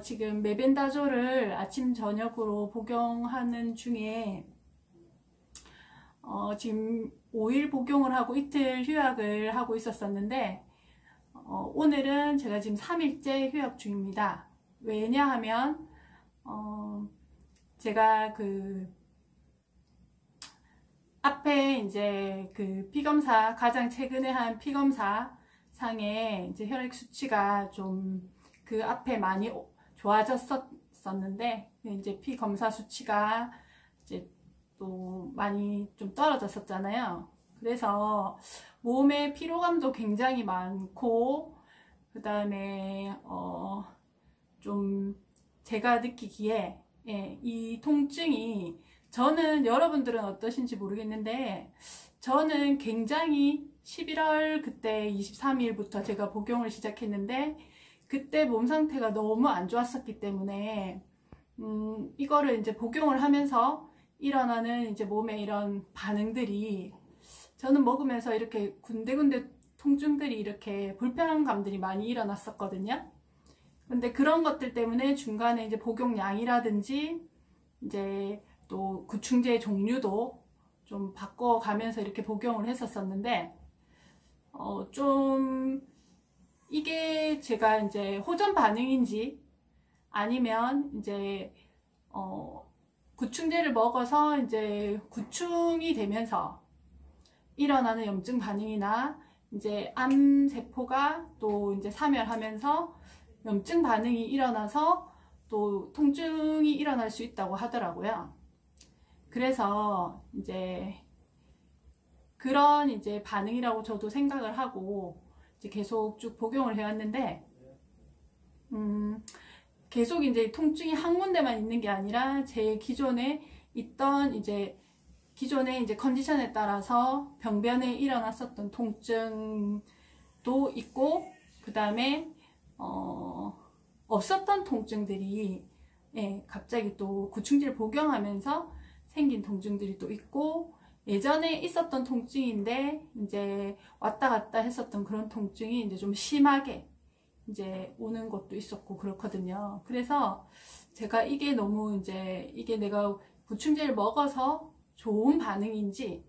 지금 메벤다조를 아침 저녁으로 복용하는 중에 지금 5일 복용을 하고 이틀 휴약을 하고 있었었는데 오늘은 제가 지금 3일째 휴약 중입니다. 왜냐하면 제가 그 앞에 이제 그 피검사, 가장 최근에 한 피검사 상에 이제 혈액 수치가 좀 그 앞에 많이 좋아졌었는데 이제 피 검사 수치가 이제 또 많이 좀 떨어졌었잖아요. 그래서 몸에 피로감도 굉장히 많고, 그 다음에 좀 제가 느끼기에 이 통증이, 저는 여러분들은 어떠신지 모르겠는데 저는 굉장히 11월 그때 23일부터 제가 복용을 시작했는데 그때 몸 상태가 너무 안 좋았었기 때문에 이거를 이제 복용을 하면서 일어나는 이제 몸에 이런 반응들이, 저는 먹으면서 이렇게 군데군데 통증들이, 이렇게 불편한 감들이 많이 일어났었거든요. 근데 그런 것들 때문에 중간에 이제 복용량이라든지 이제 또 구충제 종류도 좀 바꿔가면서 이렇게 복용을 했었었는데 좀 이게 제가 이제 호전 반응인지 아니면 이제 구충제를 먹어서 이제 구충이 되면서 일어나는 염증 반응이나 이제 암세포가 또 이제 사멸하면서 염증 반응이 일어나서 또 통증이 일어날 수 있다고 하더라고요. 그래서 이제 그런 이제 반응이라고 저도 생각을 하고 이제 계속 쭉 복용을 해왔는데 계속 이제 통증이 한 군데만 있는 게 아니라 제 기존에 있던 이제 기존의 이제 컨디션에 따라서 병변에 일어났었던 통증도 있고, 그 다음에 없었던 통증들이 갑자기 또 구충제를 복용하면서 생긴 통증들이 또 있고, 예전에 있었던 통증인데 이제 왔다 갔다 했었던 그런 통증이 이제 좀 심하게 이제 오는 것도 있었고 그렇거든요. 그래서 제가 이게 너무 이제 이게 내가 구충제를 먹어서 좋은 반응인지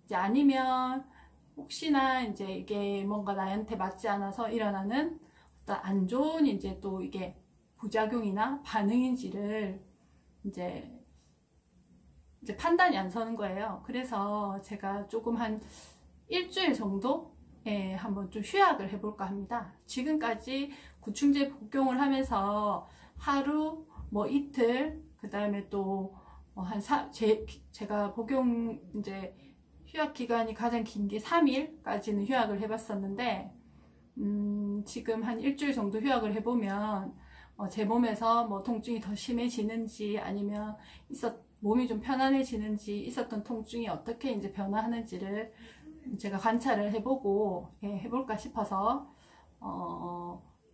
이제 아니면 혹시나 이제 이게 뭔가 나한테 맞지 않아서 일어나는 어떤 안 좋은 이제 또 이게 부작용이나 반응인지를 이제 판단이 안 서는 거예요. 그래서 제가 조금 한 일주일 정도 한번 좀 휴약을 해볼까 합니다. 지금까지 구충제 복용을 하면서 하루 뭐 이틀, 그 다음에 또 제가 복용 이제 휴약 기간이 가장 긴 게 3일까지는 휴약을 해봤었는데 지금 한 일주일 정도 휴약을 해보면 제 몸에서 뭐 통증이 더 심해지는지 아니면 몸이 좀 편안해지는지, 있었던 통증이 어떻게 이제 변화하는지를 제가 관찰을 해보고 해볼까 싶어서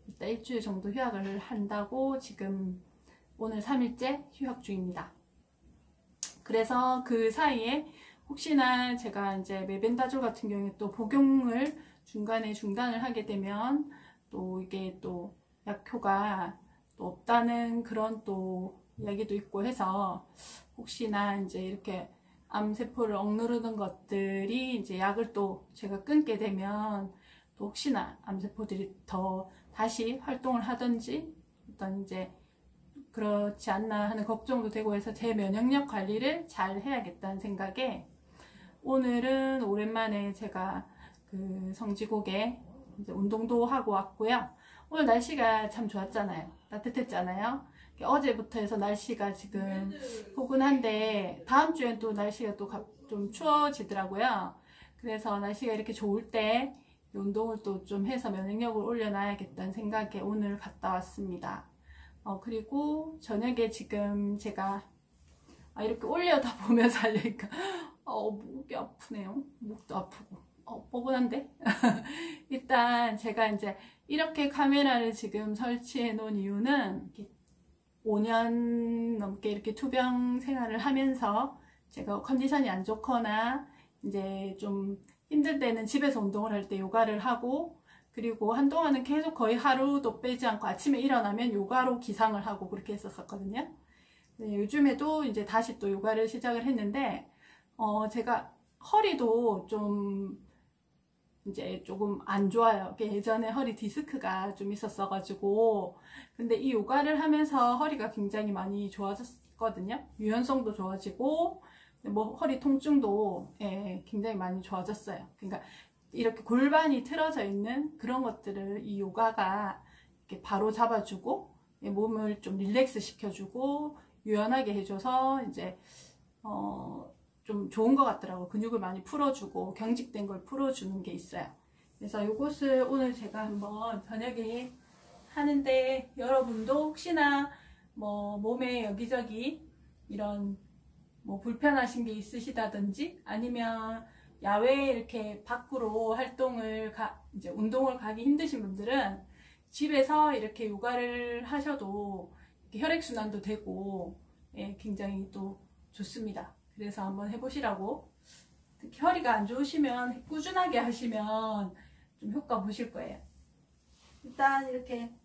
일단 일주일 정도 휴학을 한다고 지금 오늘 3일째 휴학 중입니다. 그래서 그 사이에 혹시나 제가 이제 메벤다졸 같은 경우에 또 복용을 중간에 중단을 하게 되면 또 이게 또 약효가 또 없다는 그런 또 이야기도 있고 해서, 혹시나 이제 이렇게 암세포를 억누르는 것들이 이제 약을 또 제가 끊게 되면 또 혹시나 암세포들이 더 다시 활동을 하든지 어떤 이제 그렇지 않나 하는 걱정도 되고 해서 제 면역력 관리를 잘 해야겠다는 생각에 오늘은 오랜만에 제가 그 성지곡에 이제 운동도 하고 왔고요. 오늘 날씨가 참 좋았잖아요. 따뜻했잖아요. 어제부터 해서 날씨가 지금 포근한데 다음 주엔 또 날씨가 또 좀 추워지더라고요. 그래서 날씨가 이렇게 좋을 때 운동을 또 좀 해서 면역력을 올려놔야겠다는 생각에 오늘 갔다 왔습니다. 그리고 저녁에 지금 제가 이렇게 올려다 보면서 하려니까 목이 아프네요. 목도 아프고 뻐근한데 일단 제가 이제 이렇게 카메라를 지금 설치해 놓은 이유는 5년 넘게 이렇게 투병 생활을 하면서 제가 컨디션이 안 좋거나 이제 좀 힘들 때는 집에서 운동을 할 때 요가를 하고, 그리고 한동안은 계속 거의 하루도 빼지 않고 아침에 일어나면 요가로 기상을 하고 그렇게 했었거든요. 네, 요즘에도 이제 다시 또 요가를 시작을 했는데, 제가 허리도 좀 이제 조금 안 좋아요. 예전에 허리 디스크가 좀 있었어가지고. 근데 이 요가를 하면서 허리가 굉장히 많이 좋아졌거든요. 유연성도 좋아지고, 뭐 허리 통증도 예, 굉장히 많이 좋아졌어요. 그러니까 이렇게 골반이 틀어져 있는 그런 것들을 이 요가가 이렇게 바로 잡아주고, 몸을 좀 릴렉스 시켜주고, 유연하게 해줘서 이제, 좀 좋은 것 같더라고요. 근육을 많이 풀어주고 경직된 걸 풀어주는 게 있어요. 그래서 이것을 오늘 제가 한번 저녁에 하는데, 여러분도 혹시나 뭐 몸에 여기저기 이런 뭐 불편하신 게 있으시다든지, 아니면 야외에 이렇게 밖으로 활동을 이제 운동을 가기 힘드신 분들은 집에서 이렇게 요가를 하셔도 이렇게 혈액순환도 되고, 예, 굉장히 또 좋습니다. 그래서 한번 해보시라고. 특히 허리가 안 좋으시면 꾸준하게 하시면 좀 효과 보실 거예요. 일단 이렇게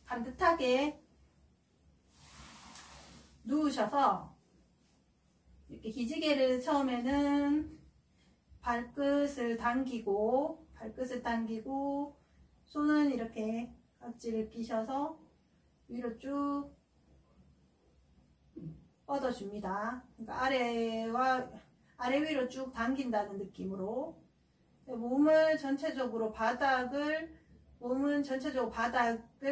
반듯하게 누우셔서 이렇게 기지개를 처음에는 발끝을 당기고 손은 이렇게 각지를 끼셔서 위로 쭉 뻗어줍니다. 그러니까 아래 위로 쭉 당긴다는 느낌으로 몸은 전체적으로 바닥을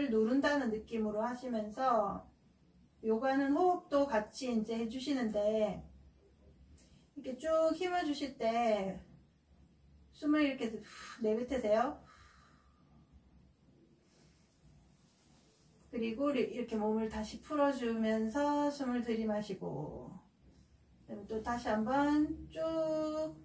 누른다는 느낌으로 하시면서, 요가는 호흡도 같이 이제 해주시는데, 이렇게 쭉 힘을 주실 때 숨을 이렇게 내뱉으세요. 그리고 이렇게 몸을 다시 풀어주면서 숨을 들이마시고, 또 다시 한번 쭉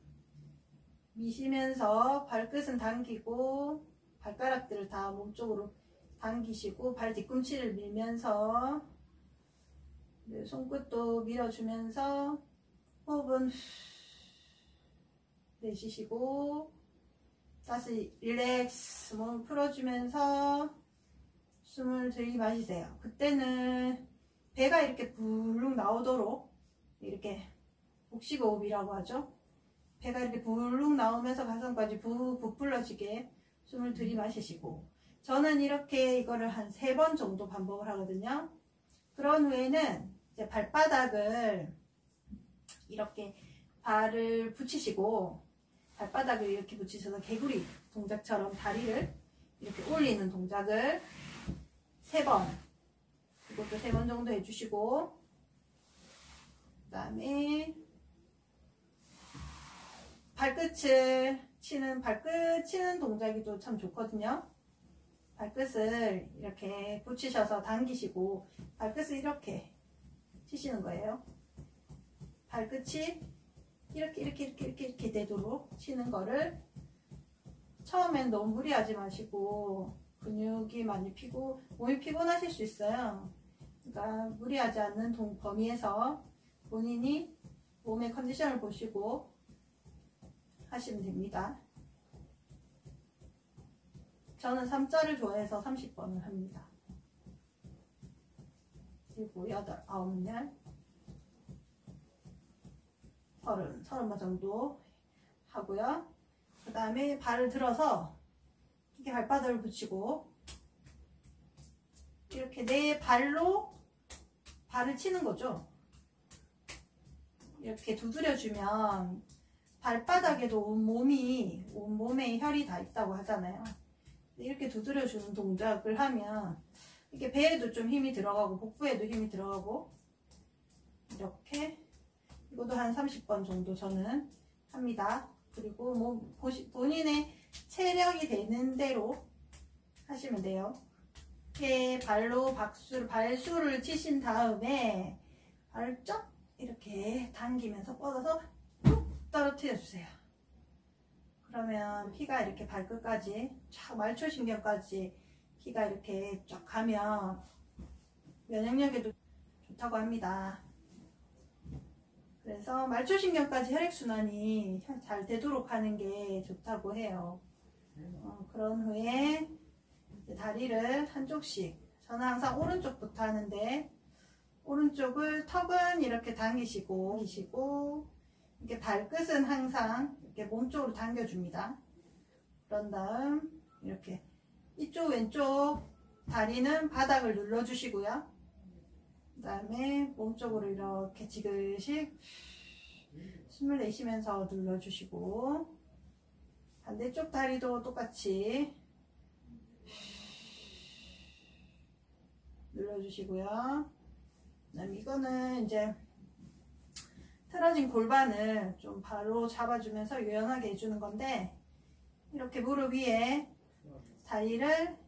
미시면서 발끝은 당기고 발가락들을 다 몸쪽으로 당기시고, 발 뒤꿈치를 밀면서 손끝도 밀어주면서 호흡은 내쉬시고, 다시 릴렉스 몸을 풀어주면서 숨을 들이마시세요. 그때는 배가 이렇게 불룩 나오도록, 이렇게 복식호흡이라고 하죠. 배가 이렇게 불룩 나오면서 가슴까지 부풀러지게 숨을 들이마시시고, 저는 이렇게 이거를 한 3번 정도 반복을 하거든요. 그런 후에는 이제 발바닥을 이렇게 발을 붙이시고, 발바닥을 이렇게 붙이셔서 개구리 동작처럼 다리를 이렇게 올리는 동작을 3번, 이것도 3번 정도 해주시고, 그 다음에 발끝 치는 동작이 또 참 좋거든요. 발끝을 이렇게 붙이셔서 당기시고, 발끝을 이렇게 치시는 거예요. 발끝이 이렇게 되도록 치는 거를, 처음엔 너무 무리하지 마시고, 근육이 많이 몸이 피곤하실 수 있어요. 그러니까 무리하지 않는 범위에서 본인이 몸의 컨디션을 보시고 하시면 됩니다. 저는 3자를 좋아해서 30번을 합니다. 그리고 8, 9열 30번 정도 하고요. 그 다음에 발을 들어서 이렇게 발바닥을 붙이고, 이렇게 내 발로 발을 치는 거죠. 이렇게 두드려주면 발바닥에도 온몸에 혈이 다 있다고 하잖아요. 이렇게 두드려주는 동작을 하면 이렇게 배에도 좀 힘이 들어가고 복부에도 힘이 들어가고, 이렇게 이것도 한 30번 정도 저는 합니다. 그리고 본인의 체력이 되는 대로 하시면 돼요. 이렇게 발로 발수를 치신 다음에 발을 쫙 이렇게 당기면서 뻗어서 툭 떨어뜨려 주세요. 그러면 피가 이렇게 발끝까지 쫙 말초신경까지 피가 이렇게 쫙 가면 면역력에도 좋다고 합니다. 그래서 말초신경까지 혈액순환이 잘 되도록 하는 게 좋다고 해요. 그런 후에 다리를 한쪽씩, 저는 항상 오른쪽부터 하는데 오른쪽을 턱은 이렇게 당기시고 이렇게 발끝은 항상 이렇게 몸쪽으로 당겨줍니다. 그런 다음 이렇게 이쪽 왼쪽 다리는 바닥을 눌러주시고요. 그 다음에 몸쪽으로 이렇게 지그시 숨을 내쉬면서 눌러주시고, 반대쪽 다리도 똑같이 눌러주시고요. 그다음 이거는 이제 틀어진 골반을 좀 바로 잡아주면서 유연하게 해주는 건데, 이렇게 무릎 위에 다리를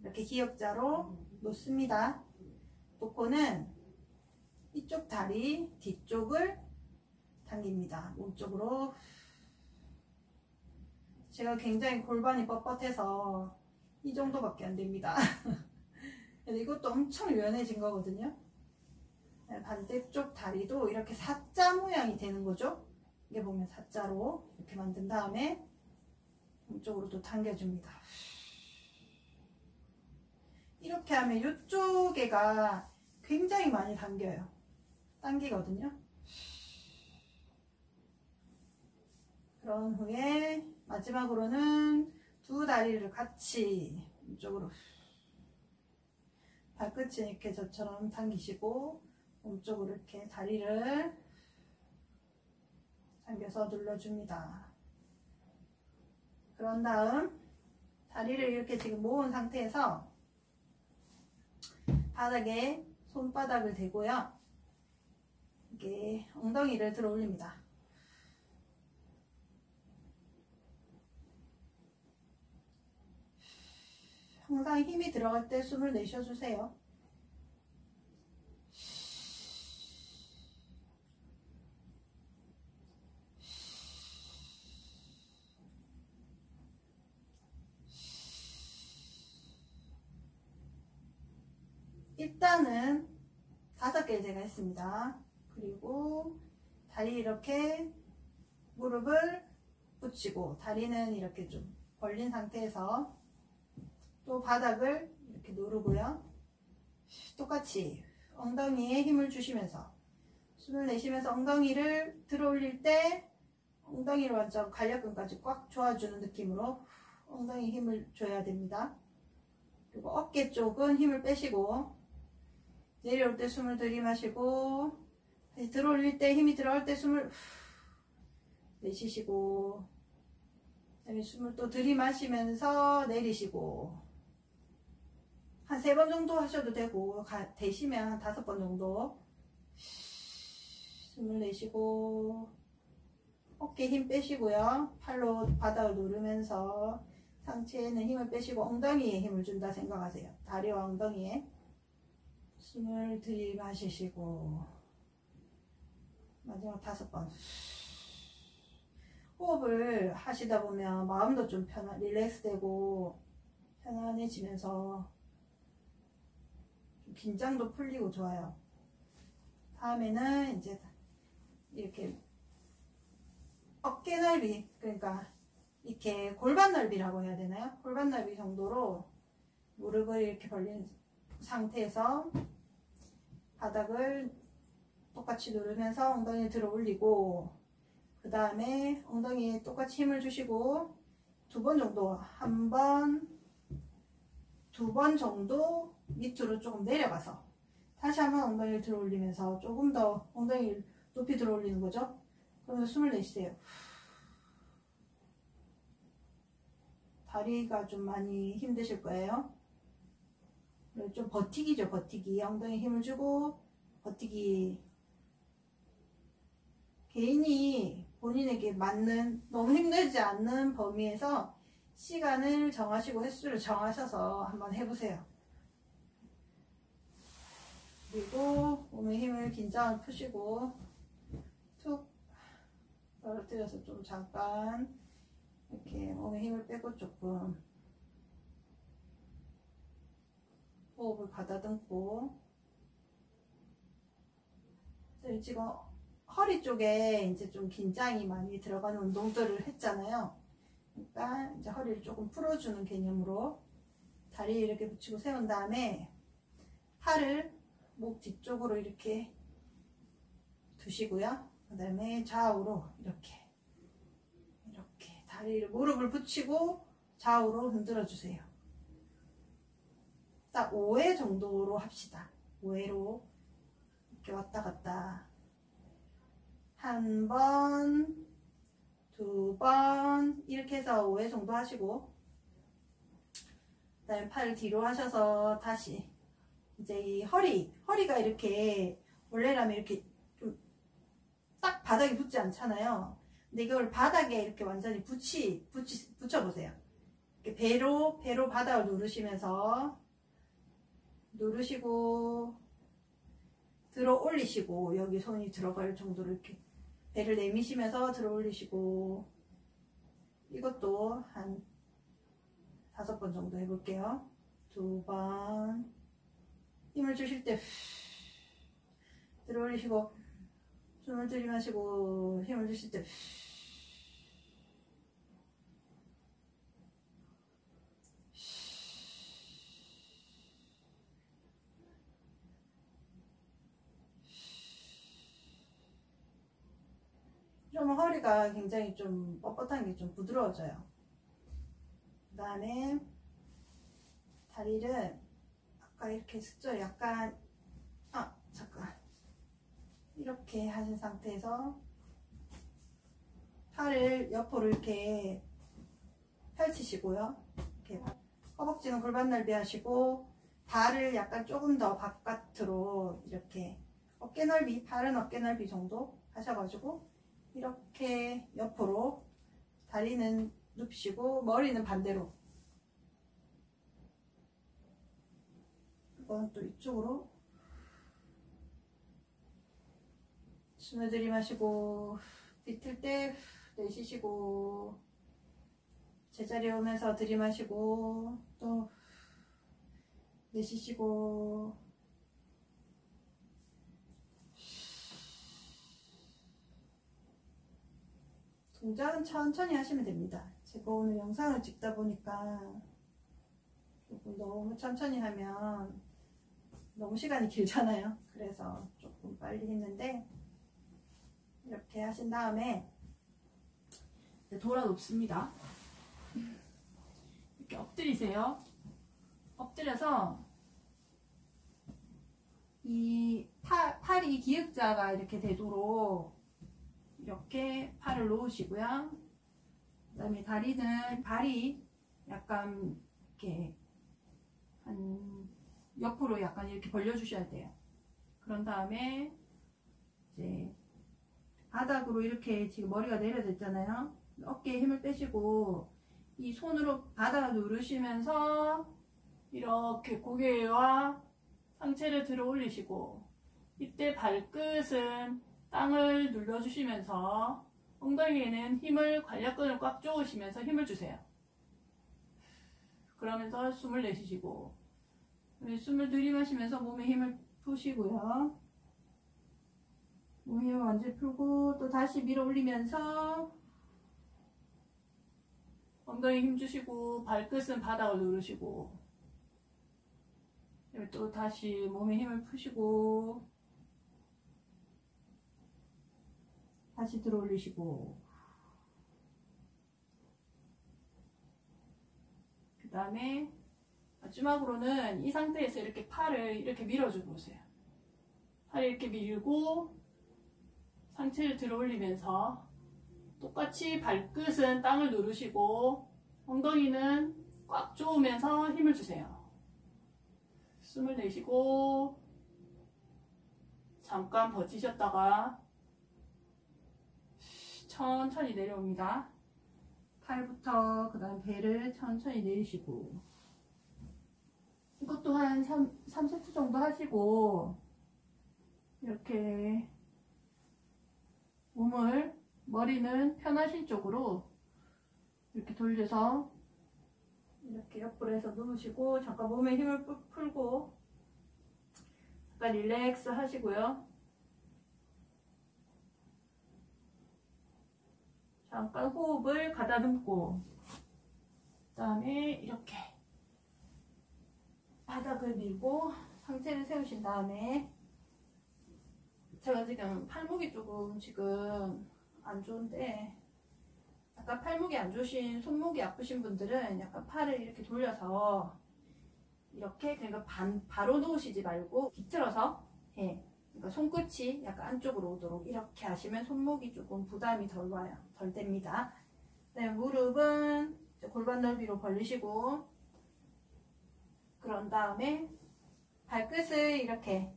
이렇게 기역자로 놓습니다. 놓고는 이쪽 다리 뒤쪽을 당깁니다. 몸쪽으로. 제가 굉장히 골반이 뻣뻣해서 이 정도밖에 안 됩니다. 이것도 엄청 유연해진 거거든요. 반대쪽 다리도 이렇게 사자 모양이 되는 거죠. 이게 보면 사자로 이렇게 만든 다음에 몸쪽으로 또 당겨줍니다. 이렇게 하면 이쪽에가 굉장히 많이 당기거든요. 그런 후에 마지막으로는 두 다리를 같이 이쪽으로, 발끝은 이렇게 저처럼 당기시고 몸쪽으로 이렇게 다리를 당겨서 눌러줍니다. 그런 다음 다리를 이렇게 지금 모은 상태에서 바닥에 손바닥을 대고요. 이렇게 엉덩이를 들어 올립니다. 항상 힘이 들어갈 때 숨을 내쉬어주세요. 일단은 5개를 제가 했습니다. 그리고 다리 이렇게 무릎을 붙이고 다리는 이렇게 좀 벌린 상태에서 또 바닥을 이렇게 누르고요. 똑같이 엉덩이에 힘을 주시면서 숨을 내쉬면서 엉덩이를 들어 올릴 때 엉덩이를 완전 관략근까지 꽉 조아주는 느낌으로 엉덩이 힘을 줘야 됩니다. 그리고 어깨 쪽은 힘을 빼시고 내려올 때 숨을 들이마시고 다시 들어 올릴 때 힘이 들어갈 때 숨을 내쉬시고, 그다음에 숨을 또 들이마시면서 내리시고, 한 3번 정도 하셔도 되고, 되시면 한 5번 정도 숨을 내쉬고, 어깨 힘 빼시고요. 팔로 바닥을 누르면서 상체에는 힘을 빼시고 엉덩이에 힘을 준다 생각하세요. 다리와 엉덩이에 숨을 들이마시시고, 마지막 5번 호흡을 하시다 보면 마음도 좀 릴렉스 되고 편안해지면서 좀 긴장도 풀리고 좋아요. 다음에는 이제 이렇게 어깨 넓이, 그러니까 이렇게 골반 넓이라고 해야 되나요? 골반 넓이 정도로 무릎을 이렇게 벌린 상태에서 바닥을 똑같이 누르면서 엉덩이를 들어 올리고, 그 다음에 엉덩이에 똑같이 힘을 주시고 2번 정도, 1번, 2번 정도 밑으로 조금 내려가서 다시 한번 엉덩이를 들어 올리면서 조금 더 엉덩이를 높이 들어 올리는 거죠. 그러면서 숨을 내쉬세요. 다리가 좀 많이 힘드실 거예요. 좀 버티기죠, 버티기. 엉덩이에 힘을 주고 버티기. 개인이 본인에게 맞는, 너무 힘들지 않는 범위에서 시간을 정하시고 횟수를 정하셔서 한번 해보세요. 그리고 몸의 힘을, 긴장을 푸시고 툭 떨어뜨려서 좀 잠깐 이렇게 몸에 힘을 빼고 조금 호흡을 가다듬고, 지금 허리 쪽에 이제 좀 긴장이 많이 들어가는 운동들을 했잖아요. 그러니까 이제 허리를 조금 풀어주는 개념으로 다리 이렇게 붙이고 세운 다음에 팔을 목 뒤쪽으로 이렇게 두시고요. 그 다음에 좌우로 이렇게 다리를 무릎을 붙이고 좌우로 흔들어 주세요. 딱 5회 정도로 합시다. 5회로 이렇게 왔다 갔다 한 번, 두 번 이렇게 해서 5회 정도 하시고, 그 다음에 팔 뒤로 하셔서 다시 이제 이 허리가 이렇게 원래라면 이렇게 좀 딱 바닥에 붙지 않잖아요. 근데 이걸 바닥에 이렇게 완전히 붙여보세요. 이렇게 배로 바닥을 누르시고 들어 올리시고, 여기 손이 들어갈 정도로 이렇게 배를 내미시면서 들어 올리시고, 이것도 한 5번 정도 해볼게요. 2번 힘을 주실 때 들어 올리시고, 숨을 들이마시고 힘을 주실 때 좀 허리가 굉장히 좀 뻣뻣한 게 좀 부드러워져요. 그 다음에 다리를 아까 이렇게 했었죠? 약간 잠깐 이렇게 하신 상태에서 팔을 옆으로 이렇게 펼치시고요. 이렇게 허벅지는 골반 넓이 하시고, 발을 약간 조금 더 바깥으로 이렇게 어깨 넓이, 발은 어깨 넓이 정도 하셔가지고 이렇게 옆으로 다리는 눕히시고 머리는 반대로, 이건 또 이쪽으로 숨을 들이마시고 비틀 때 내쉬시고, 제자리에 오면서 들이마시고 또 내쉬시고, 동작은 천천히 하시면 됩니다. 제가 오늘 영상을 찍다 보니까 조금 너무 천천히 하면 너무 시간이 길잖아요. 그래서 조금 빨리 했는데, 이렇게 하신 다음에 돌아 눕습니다. 이렇게 엎드리세요. 엎드려서 이 팔이 기역자가 이렇게 되도록 이렇게 팔을 놓으시고요. 그 다음에 발이 약간 이렇게 한 옆으로 약간 이렇게 벌려주셔야 돼요. 그런 다음에 이제 바닥으로 이렇게 지금 머리가 내려져 있잖아요. 어깨에 힘을 빼시고 이 손으로 바닥을 누르시면서 이렇게 고개와 상체를 들어 올리시고, 이때 발끝은 땅을 눌러주시면서 엉덩이에는 관략근을 꽉 조으시면서 힘을 주세요. 그러면서 숨을 내쉬시고, 숨을 들이마시면서 몸에 힘을 푸시고요. 몸에 힘을 완전히 풀고 또 다시 밀어 올리면서 엉덩이 힘 주시고 발끝은 바닥을 누르시고, 또 다시 몸에 힘을 푸시고 다시 들어 올리시고, 그 다음에 마지막으로는 이 상태에서 이렇게 팔을 이렇게 밀어주고 오세요. 팔을 이렇게 밀고 상체를 들어 올리면서 똑같이 발끝은 땅을 누르시고 엉덩이는 꽉 조으면서 힘을 주세요. 숨을 내쉬고 잠깐 버티셨다가 천천히 내려옵니다. 팔부터 그 다음 배를 천천히 내리시고, 이것도 한 3세트 정도 하시고, 이렇게 머리는 편하신 쪽으로 이렇게 돌려서 이렇게 옆으로 해서 누우시고, 잠깐 몸에 힘을 풀고 잠깐 릴렉스 하시고요. 잠깐 호흡을 가다듬고, 그 다음에 이렇게 바닥을 밀고 상체를 세우신 다음에, 제가 지금 팔목이 조금 지금 안 좋은데, 약간 팔목이 안 좋으신, 손목이 아프신 분들은 약간 팔을 이렇게 돌려서 이렇게, 그러니까 바로 놓으시지 말고 비틀어서, 예, 그러니까 손끝이 약간 안쪽으로 오도록 이렇게 하시면 손목이 조금 부담이 덜 와요. 덜 됩니다. 네, 무릎은 골반 넓이로 벌리시고, 그런 다음에 발끝을 이렇게,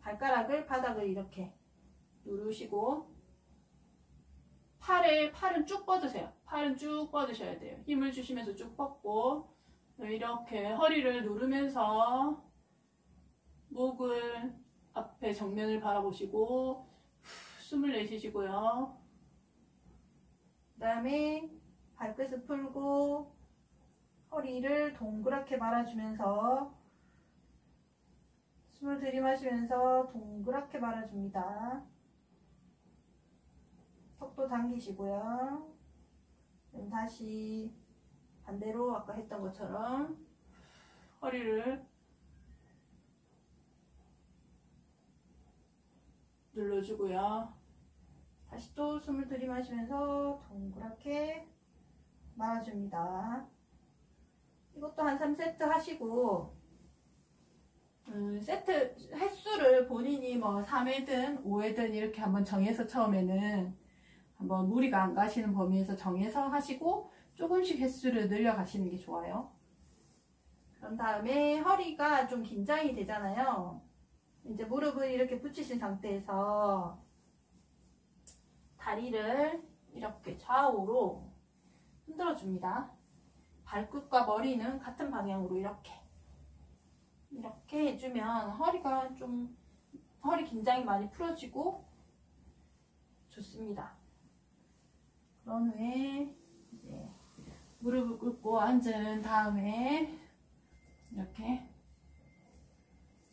발가락을 바닥을 이렇게 누르시고, 팔은 쭉 뻗으세요. 팔은 쭉 뻗으셔야 돼요. 힘을 주시면서 쭉 뻗고, 이렇게 허리를 누르면서 목을 앞에 정면을 바라보시고 숨을 내쉬시고요. 그 다음에 발끝을 풀고 허리를 동그랗게 말아주면서 숨을 들이마시면서 동그랗게 말아줍니다. 턱도 당기시고요. 그럼 다시 반대로 아까 했던 것처럼 허리를 눌러주고요. 다시 또 숨을 들이마시면서 동그랗게 말아줍니다. 이것도 한 3세트 하시고, 세트 횟수를 본인이 뭐 3회든 5회든 이렇게 한번 정해서 처음에는 한번 무리가 안 가시는 범위에서 정해서 하시고 조금씩 횟수를 늘려가시는 게 좋아요. 그런 다음에 허리가 좀 긴장이 되잖아요. 이제 무릎을 이렇게 붙이신 상태에서 다리를 이렇게 좌우로 흔들어 줍니다. 발끝과 머리는 같은 방향으로 이렇게 해주면 허리가 좀, 허리 긴장이 많이 풀어지고 좋습니다. 그런 후에 이제 무릎을 꿇고 앉은 다음에 이렇게,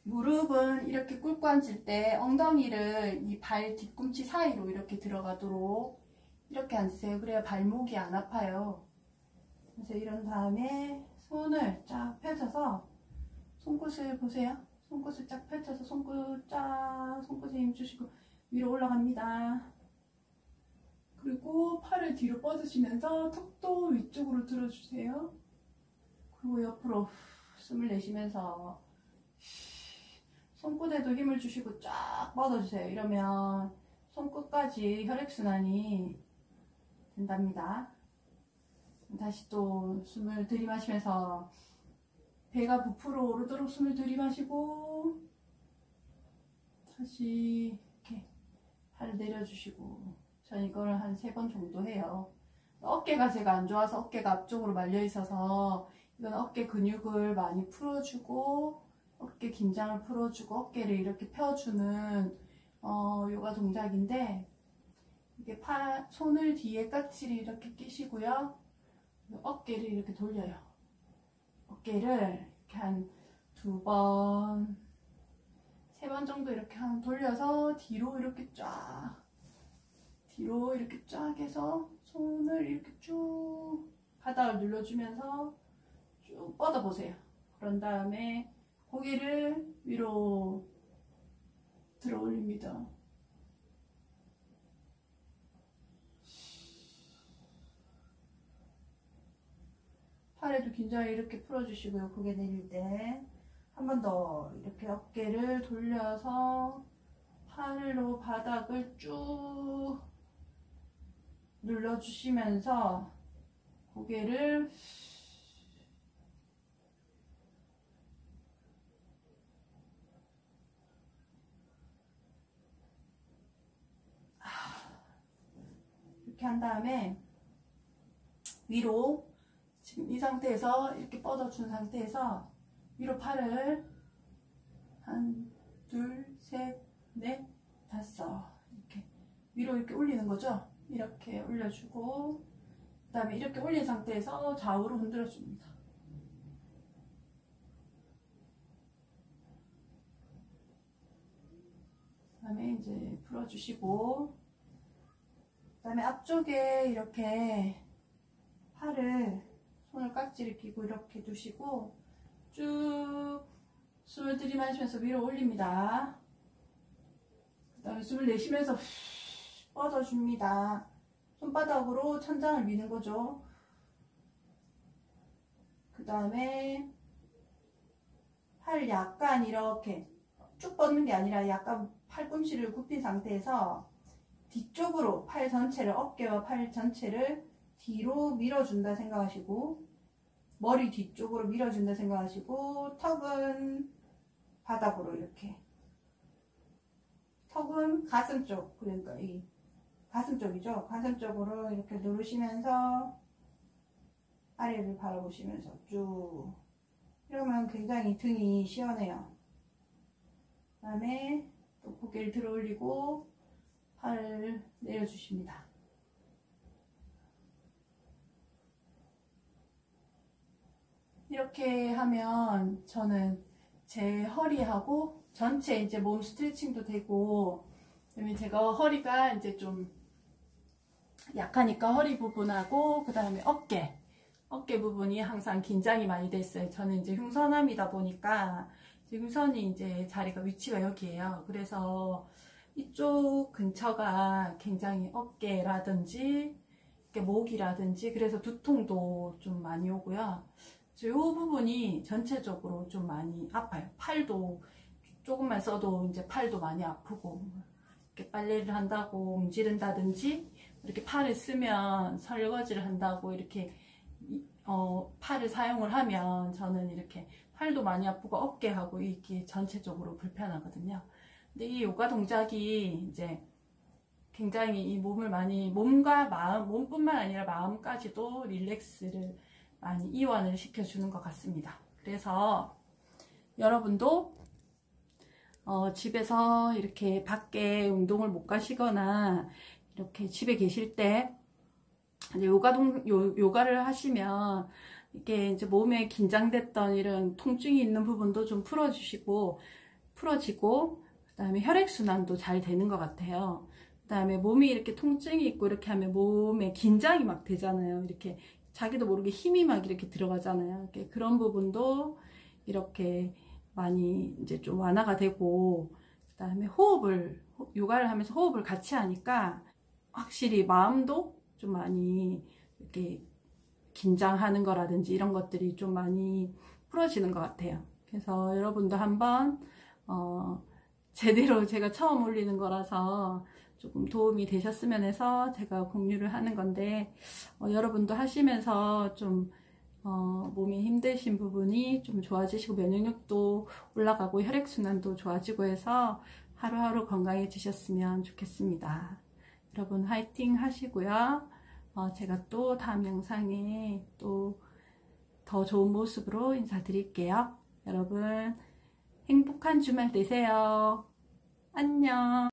무릎은 이렇게 꿇고 앉을 때 엉덩이를 이 발 뒤꿈치 사이로 이렇게 들어가도록 이렇게 앉으세요. 그래야 발목이 안 아파요. 그래서 이런 다음에 손을 쫙 펼쳐서 손끝을 보세요. 손끝을 쫙 펼쳐서 손끝에 힘 주시고 위로 올라갑니다. 그리고 팔을 뒤로 뻗으시면서 턱도 위쪽으로 들어주세요. 그리고 옆으로 숨을 내쉬면서 손끝에도 힘을 주시고 쫙 뻗어주세요. 이러면 손끝까지 혈액순환이 된답니다. 다시 또 숨을 들이마시면서 배가 부풀어 오르도록 숨을 들이마시고, 다시 이렇게 팔을 내려주시고, 전 이거를 한 3번 정도 해요. 어깨가 제가 안 좋아서 어깨가 앞쪽으로 말려 있어서 이건 어깨 근육을 많이 풀어주고 어깨 긴장을 풀어주고 어깨를 이렇게 펴주는 요가 동작인데, 이게 손을 뒤에 깍지를 이렇게 끼시고요. 어깨를 이렇게 돌려요. 어깨를 이렇게 한 2번, 3번 정도 이렇게 한 돌려서 뒤로 이렇게 쫙 해서 손을 이렇게 쭉 바닥을 눌러주면서 쭉 뻗어보세요. 그런 다음에 고개를 위로 들어 올립니다. 팔에도 긴장을 이렇게 풀어주시고요. 고개 내릴 때 한 번 더 이렇게 어깨를 돌려서 팔로 바닥을 쭉 눌러주시면서 고개를 이렇게 한 다음에 위로, 지금 이 상태에서 이렇게 뻗어준 상태에서 위로 팔을 한, 둘, 셋, 넷, 다섯 이렇게 위로 이렇게 올리는 거죠. 이렇게 올려주고, 그 다음에 이렇게 올린 상태에서 좌우로 흔들어 줍니다. 그 다음에 이제 풀어주시고, 그 다음에 앞쪽에 이렇게 팔을 손을 깍지를 끼고 이렇게 두시고 쭉 숨을 들이마시면서 위로 올립니다. 그 다음에 숨을 내쉬면서 뻗어줍니다. 손바닥으로 천장을 미는 거죠. 그 다음에 팔 약간 이렇게 쭉 뻗는 게 아니라 약간 팔꿈치를 굽힌 상태에서 뒤쪽으로 팔 전체를, 어깨와 팔 전체를 뒤로 밀어준다 생각하시고, 머리 뒤쪽으로 밀어준다 생각하시고, 턱은 바닥으로 이렇게, 턱은 가슴 쪽, 그러니까 이 가슴 쪽이죠. 가슴 쪽으로 이렇게 누르시면서 아래를 바라보시면서 쭉, 이러면 굉장히 등이 시원해요. 그 다음에 또 고개를 들어 올리고 팔을 내려주십니다. 이렇게 하면 저는 제 허리하고 전체 이제 몸 스트레칭도 되고, 그다음에 제가 허리가 이제 좀 약하니까 허리 부분하고 그 다음에 어깨 부분이 항상 긴장이 많이 됐어요. 저는 이제 흉선암이다 보니까 흉선이 이제 자리가 위치가 여기에요. 그래서 이쪽 근처가 굉장히 어깨라든지 목이라든지 그래서 두통도 좀 많이 오고요. 이 부분이 전체적으로 좀 많이 아파요. 팔도 조금만 써도 이제 팔도 많이 아프고, 이렇게 빨래를 한다고 문지른다든지, 이렇게 팔을 쓰면 설거지를 한다고 이렇게 팔을 사용을 하면 저는 이렇게 팔도 많이 아프고 어깨하고 이게 전체적으로 불편하거든요. 근데 이 요가 동작이 이제 굉장히 이 몸을 많이, 몸과 마음, 몸뿐만 아니라 마음까지도 릴렉스를 많이 이완을 시켜주는 것 같습니다. 그래서 여러분도 집에서 이렇게 밖에 운동을 못 가시거나 이렇게 집에 계실 때 이제 요가를 하시면 이게 이제 몸에 긴장됐던 이런 통증이 있는 부분도 좀 풀어지고 그다음에 혈액순환도 잘 되는 것 같아요. 그다음에 몸이 이렇게 통증이 있고 이렇게 하면 몸에 긴장이 막 되잖아요. 이렇게 자기도 모르게 힘이 막 이렇게 들어가잖아요. 이렇게 그런 부분도 이렇게 많이 이제 좀 완화가 되고, 그다음에 요가를 하면서 호흡을 같이 하니까 확실히 마음도 좀 많이 이렇게 긴장하는 거라든지 이런 것들이 좀 많이 풀어지는 것 같아요. 그래서 여러분도 한번 제대로 제가 처음 올리는 거라서 조금 도움이 되셨으면 해서 제가 공유를 하는 건데, 여러분도 하시면서 좀 몸이 힘드신 부분이 좀 좋아지시고 면역력도 올라가고 혈액순환도 좋아지고 해서 하루하루 건강해지셨으면 좋겠습니다. 여러분 화이팅 하시고요. 제가 또 다음 영상에 또 더 좋은 모습으로 인사드릴게요. 여러분 행복한 주말 되세요. 안녕.